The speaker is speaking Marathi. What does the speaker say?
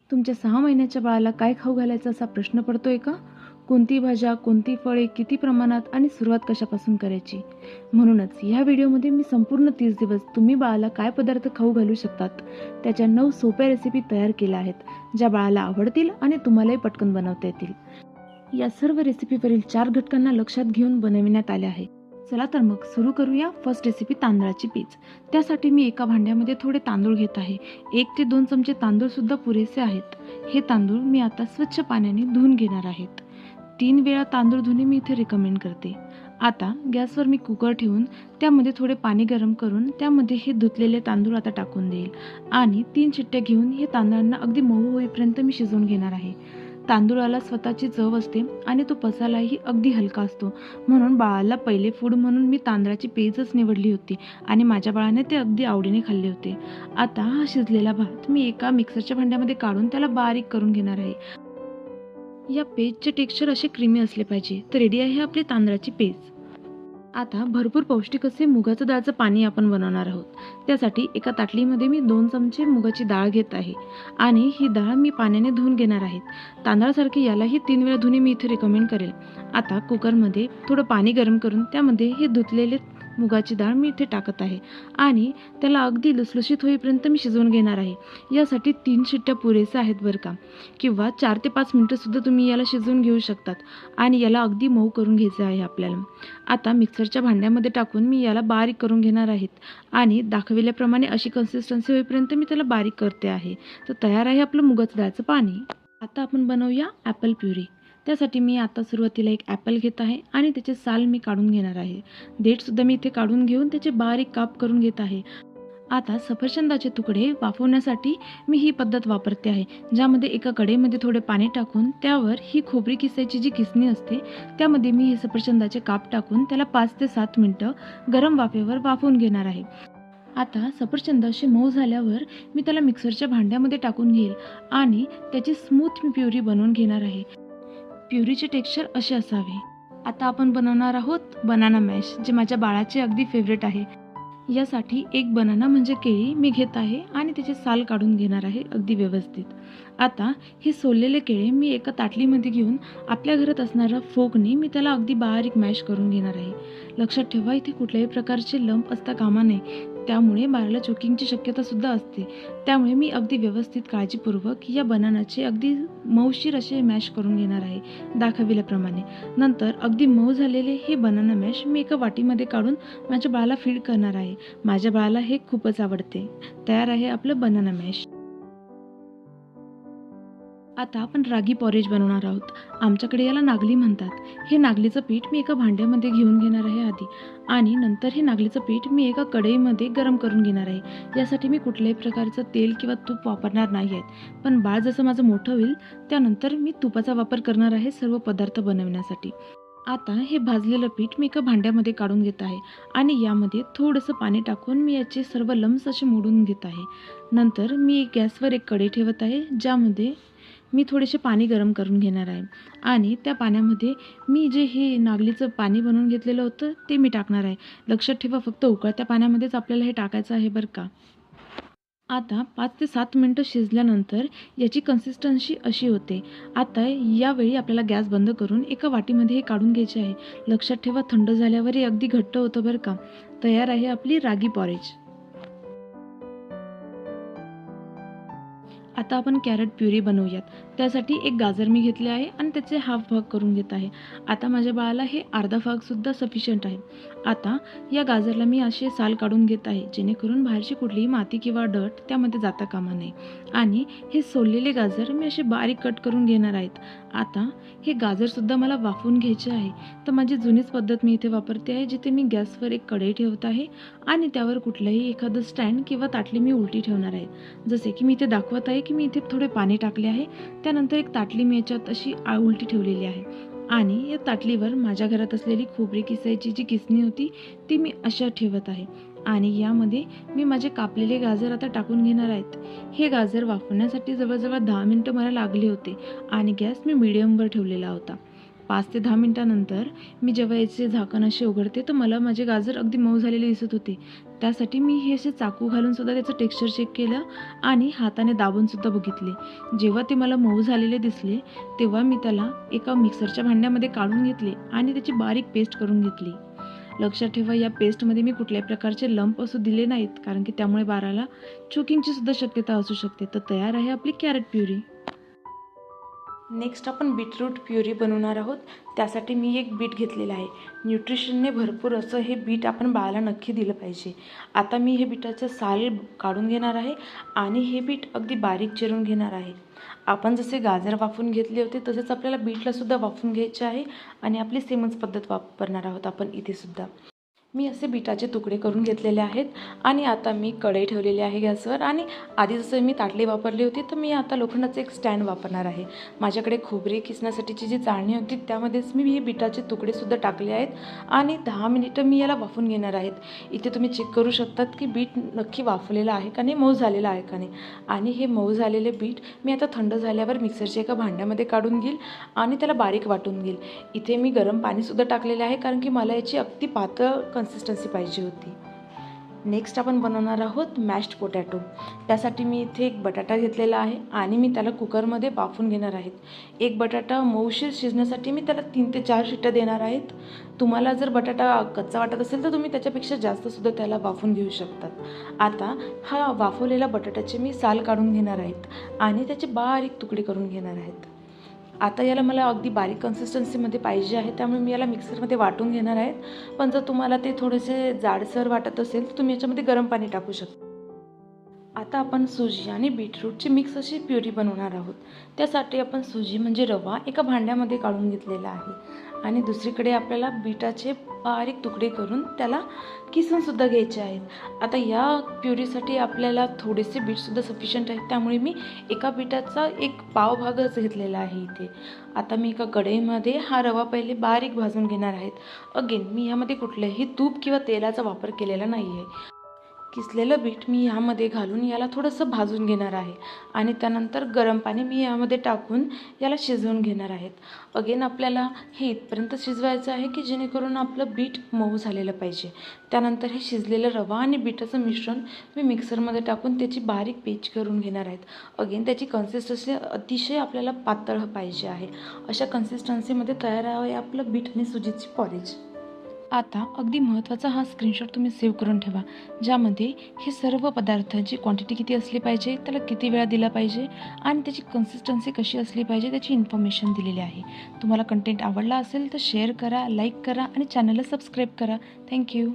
तुमच्या 6 महिन्याच्या बाळाला काय खाऊ घालायचा असा प्रश्न पडतोय का? कोणती भाज्या, कोणती फळे, किती प्रमाणात आणि सुरुवात कशापासून करायची? म्हणूनच ह्या व्हिडिओमध्ये मी संपूर्ण 30 दिवस तुम्ही बाळाला काय पदार्थ खाऊ घालू शकतात त्याच्या 9 सोप्या रेसिपी तयार केल्या आहेत, ज्या बाळाला आवडतील आणि तुम्हालाही पटकन बनवता येतील. या सर्व रेसिपीवरील 4 घटकांना लक्षात घेऊन बनविण्यात आल्या आहे. चला तर मग सुरू करूया. फर्स्ट रेसिपी तांदळाची पीच. त्यासाठी मी एका भांड्यामध्ये थोडे तांदूळ घेत आहे. 1 ते 2 चमचे तांदूळ सुद्धा पुरेसे आहेत. हे तांदूळ मी आता स्वच्छ पाण्याने धुवून घेणार आहेत. 3 वेळा तांदूळ धुणे मी इथे रिकमेंड करते. आता गॅसवर मी कुकर ठेवून त्यामध्ये थोडे पाणी गरम करून त्यामध्ये हे धुतलेले तांदूळ आता टाकून देईल आणि 3 शिट्ट्या घेऊन हे तांदळांना अगदी मऊ होईपर्यंत मी शिजवून घेणार आहे. तांदूळाला स्वतःची चव असते आणि तो पचायलाही अगदी हलका असतो, म्हणून बाळाला पहिले फूड म्हणून मी तांदळाची पेजच निवडली होती आणि माझ्या बाळाने ते अगदी आवडीने खाल्ले होते. आता हा शिजलेला भात मी एका मिक्सरच्या भांड्यामध्ये काढून त्याला बारीक करून घेणार आहे. या पेजचे टेक्स्चर असे क्रीमी असले पाहिजे. तर रेडी आहे आपली तांदळाची पेज. आता भरपूर पौष्टिक असे मुगाचं डाळचं पाणी आपण बनवणार आहोत. त्यासाठी एका ताटलीमध्ये मी 2 चमचे मुगाची डाळ घेत आहे आणि ही डाळ मी पाण्याने धुवून घेणार आहे. तांदळासारखे यालाही 3 वेळा धुणे मी इथे रिकमेंड करेल. आता कुकरमध्ये थोडं पाणी गरम करून त्यामध्ये हे धुतलेले मुगाची डाळ मी इथे टाकत आहे आणि त्याला अगदी लुसलुशीत होईपर्यंत मी शिजवून घेणार आहे. यासाठी 3 शिट्ट्या पुरेशा आहेत बरं का, किंवा 4 ते 5 मिनिटंसुद्धा तुम्ही याला शिजवून घेऊ शकतात आणि याला अगदी मऊ करून घ्यायचं आहे आपल्याला. आता मिक्सरच्या भांड्यामध्ये टाकून मी याला बारीक करून घेणार आहेत आणि दाखविल्याप्रमाणे अशी कन्सिस्टन्सी होईपर्यंत मी त्याला बारीक करते आहे. तर तयार आहे आपलं मुगाचं डाळचं पाणी. आता आपण बनवूया ॲपल प्युरी. त्यासाठी मी आता सुरुवातीला एक ॲपल घेत आहे आणि त्याचे साल मी काढून घेणार आहे. देठसुद्धा मी इथे काढून घेऊन त्याचे बारीक काप करून घेत आहे. आता सफरचंदाचे तुकडे वाफवण्यासाठी मी ही पद्धत वापरते आहे, ज्यामध्ये एका कढईमध्ये थोडे पाणी टाकून त्यावर ही खोबरी किसायची जी किसणी असते त्यामध्ये मी हे सफरचंदाचे काप टाकून त्याला 5 ते 7 मिनिटं गरम वाफेवर वाफवून घेणार आहे. आता सफरचंद असे मऊ झाल्यावर मी त्याला मिक्सरच्या भांड्यामध्ये टाकून घेईल आणि त्याची स्मूथ प्युरी बनवून घेणार आहे. प्युरीचे टेक्स्चर असे असावे. आता आपण बनवणार आहोत बनाना मॅश, जे माझ्या बाळाचे अगदी फेवरेट आहे. यासाठी एक बनाना म्हणजे केळी मी घेत आहे आणि त्याचे साल काढून घेणार आहे अगदी व्यवस्थित. आता हे सोललेले केळे मी एका ताटलीमध्ये घेऊन आपल्या घरात असणारा फोकने मी त्याला अगदी बारीक मॅश करून घेणार आहे. लक्षात ठेवा, इथे कुठल्याही प्रकारचे लंप असता कामा नये, त्यामुळे बाळाला चोकिंगची शक्यता सुद्धा असते. त्यामुळे मी अगदी व्यवस्थित काळजीपूर्वक या बनानाचे अगदी मऊशीर असे मॅश करून घेणार आहे दाखविल्याप्रमाणे. नंतर अगदी मऊ झालेले हे बनाना मॅश मी एका वाटीमध्ये काढून माझ्या बाळाला फीड करणार आहे. माझ्या बाळाला हे खूपच आवडते. तयार आहे आपलं बनाना मॅश. आता आपण रागी पॉरेज बनवणार आहोत. आमच्याकडे याला नागली म्हणतात. हे नागलीचं पीठ मी एका भांड्यामध्ये घेऊन घेणार आहे आधी आणि नंतर हे नागलीचं पीठ मी एका कढईमध्ये गरम करून घेणार आहे. यासाठी मी कुठल्याही प्रकारचं तेल किंवा तूप वापरणार नाही आहेत, पण बाळ जसं माझं मोठं होईल त्यानंतर मी तुपाचा वापर करणार आहे सर्व पदार्थ बनवण्यासाठी. आता हे भाजलेलं पीठ मी एका भांड्यामध्ये काढून घेत आहे आणि यामध्ये थोडंसं पाणी टाकून मी याचे सर्व लम्स असे मोडून घेत आहे. नंतर मी गॅसवर एक कढई ठेवत आहे, ज्यामध्ये मी थोडेसे पाणी गरम करून घेणार आहे आणि त्या पाण्यामध्ये मी जे हे नागलीचं पाणी बनवून घेतलेलं होतं ते मी टाकणार आहे. लक्षात ठेवा, फक्त उकळत्या पाण्यामध्येच आपल्याला हे टाकायचं आहे बरं का. आता 5 ते 7 मिनिटं शिजल्यानंतर याची कन्सिस्टन्सी अशी होते. आता यावेळी आपल्याला गॅस बंद करून एका वाटीमध्ये हे काढून घ्यायचे आहे. लक्षात ठेवा, थंड झाल्यावर हे अगदी घट्ट होतं बरं का. तयार आहे आपली रागी पॉरेज. आता आपण कॅरट प्युरी बनवूयात. त्यासाठी एक गाजर मी घेतले आहे आणि त्याचे हाफ भाग करून घेत आहे. आता माझ्या बाळाला हे अर्धा भागसुद्धा सफिशियंट आहे. आता या गाजरला मी असे साल काढून घेत आहे, जेणेकरून बाहेरची कुठलीही माती किंवा डट त्यामध्ये जाता कामा नये. आणि हे सोललेले गाजर मी असे बारीक कट करून घेणार आहेत. आता हे गाजरसुद्धा मला वाफवून घ्यायचे आहे. तर माझी जुनीच पद्धत मी इथे वापरते आहे, जिथे मी गॅसवर एक कढई ठेवत आहे आणि त्यावर कुठलंही एखादं स्टँड किंवा ताटली मी उलटी ठेवणार आहे. जसे की मी इथे दाखवत आहे की मी इथे थोडे पाणी टाकले आहे. त्यानंतर एक ताटली मी याच्यात अशी उलटी ठेवलेली आहे आणि या ताटलीवर माझ्या घरात असलेली खोबरी किसायची जी किसणी होती ती मी अशा ठेवत आहे आणि यामध्ये मी माझे कापलेले गाजर आता टाकून घेणार आहेत. हे गाजर वाफवण्यासाठी जवळजवळ 10 मिनिटं मला लागले होते आणि गॅस मी मीडियमवर ठेवलेला होता. 5 ते 10 मिनिटानंतर मी जेव्हा याचे झाकण असे उघडते तर मला माझे गाजर अगदी मऊ झालेले दिसत होते. त्यासाठी मी हे असे चाकू घालून सुद्धा त्याचं टेक्स्चर चेक केलं आणि हाताने दाबून सुद्धा बघितले. जेव्हा ते मला मऊ झालेले दिसले तेव्हा मी त्याला एका मिक्सरच्या भांड्यामध्ये काढून घेतले आणि त्याची बारीक पेस्ट करून घेतली. लक्षात ठेवा, या पेस्टमध्ये मी कुठल्याही प्रकारचे लंप असू दिले नाहीत, कारण की त्यामुळे बाळाला चोकिंगची सुद्धा शक्यता असू शकते. तर तयार आहे आपली कॅरेट प्युरी. नेक्स्ट आपण बीटरूट प्युरी बनवणार आहोत. त्यासाठी मी एक बीट घेतलेलं आहे. न्यूट्रिशनने भरपूर असं हे बीट आपण बाळाला नक्की दिलं पाहिजे. आता मी हे बीटाचं साल काढून घेणार आहे आणि हे बीट अगदी बारीक चिरून घेणार आहे. आपण जसे गाजर वाफवून घेतले होते तसेच आपल्याला बीटलासुद्धा वाफवून घ्यायचे आहे आणि आपली सेमच पद्धत वापरणार आहोत आपण इथे सुद्धा. मी असे बीटाचे तुकडे करून घेतलेले आहेत आणि आता मी कढई ठेवलेली आहे गॅसवर आणि आधी जसं मी ताटली वापरली होती तर मी आता लोखंडाचं एक स्टँड वापरणार आहे. माझ्याकडे खोबरे किसण्यासाठीची जी चाळणी होती त्यामध्येच मी हे बीटाचे तुकडेसुद्धा टाकले आहेत आणि 10 मिनिटं मी याला वाफवून घेणार आहेत. इथे तुम्ही चेक करू शकतात की बीट नक्की वाफलेलं आहे का नाही, मऊ झालेलं आहे का नाही. आणि हे मऊ झालेले बीट मी आता थंड झाल्यावर मिक्सरच्या एका भांड्यामध्ये काढून घेईल आणि त्याला बारीक वाटून घेईल. इथे मी गरम पाणीसुद्धा टाकलेले आहे कारण की मला याची अगदी पातळ कन्सिस्टन्सी पाहिजे होती. नेक्स्ट आपण बनवणार आहोत मॅश्ड पोटॅटो. त्यासाठी मी इथे एक बटाटा घेतलेला आहे आणि मी त्याला कुकरमध्ये वाफवून घेणार आहेत. एक बटाटा मऊशीर शिजण्यासाठी मी त्याला 3 ते 4 शिट्ट्या देणार आहेत. तुम्हाला जर बटाटा कच्चा वाटत असेल तर तुम्ही त्याच्यापेक्षा जास्तसुद्धा त्याला वाफवून घेऊ शकतात. आता हा वाफवलेला बटाट्याचे मी साल काढून घेणार आहेत आणि त्याचे बारीक तुकडे करून घेणार आहेत. आता याला मला अगदी बारीक कन्सिस्टन्सीमध्ये पाहिजे आहे, त्यामुळे मी याला मिक्सरमध्ये वाटून घेणार आहेत. पण जर तुम्हाला ते थोडेसे जाडसर वाटत असेल तर तुम्ही याच्यामध्ये गरम पाणी टाकू शकता. आता आपण सुजी आणि बीटरूटची मिक्स अशी प्युरी बनवणार आहोत. त्यासाठी आपण सुजी म्हणजे रवा एका भांड्यामध्ये काढून घेतलेला आहे आणि दुसरीकडे आपल्याला बीटाचे बारीक तुकडे करून त्याला किसूनसुद्धा घ्यायचे आहेत. आता या प्युरीसाठी आपल्याला थोडेसे बीटसुद्धा सफिशियंट आहेत, त्यामुळे मी एका बीटाचा एक पावभागच घेतलेला आहे इथे. आता मी एका कढईमध्ये हा रवा पहिले बारीक भाजून घेणार आहेत. अगेन मी यामध्ये कुठल्याही तूप किंवा तेलाचा वापर केलेला नाही आहे. किसलेलं बीट मी यामध्ये घालून याला थोडंसं भाजून घेणार आहे आणि त्यानंतर गरम पाणी मी यामध्ये टाकून याला शिजवून घेणार आहेत. अगेन आपल्याला हे इथपर्यंत शिजवायचं आहे की जेणेकरून आपलं बीट मऊ झालेलं पाहिजे. त्यानंतर हे शिजलेलं रवा आणि बीटाचं मिश्रण मी मिक्सरमध्ये टाकून त्याची बारीक पेस्ट करून घेणार आहेत. अगेन त्याची कन्सिस्टन्सी अतिशय आपल्याला पातळ पाहिजे आहे. अशा कन्सिस्टन्सीमध्ये तयार आहे आपलं बीट आणि सुजीची पॉरेज. आता अगदी महत्त्वाचा हा स्क्रीनशॉट तुम्ही सेव्ह करून ठेवा, ज्यामध्ये हे सर्व पदार्थांची क्वांटिटी किती असली पाहिजे, त्याला किती वेळा दिला पाहिजे आणि त्याची कन्सिस्टन्सी कशी असली पाहिजे त्याची इन्फॉर्मेशन दिलेली आहे. तुम्हाला कंटेंट आवडला असेल तर शेअर करा, लाईक करा आणि चॅनलला सबस्क्राईब करा. थँक्यू.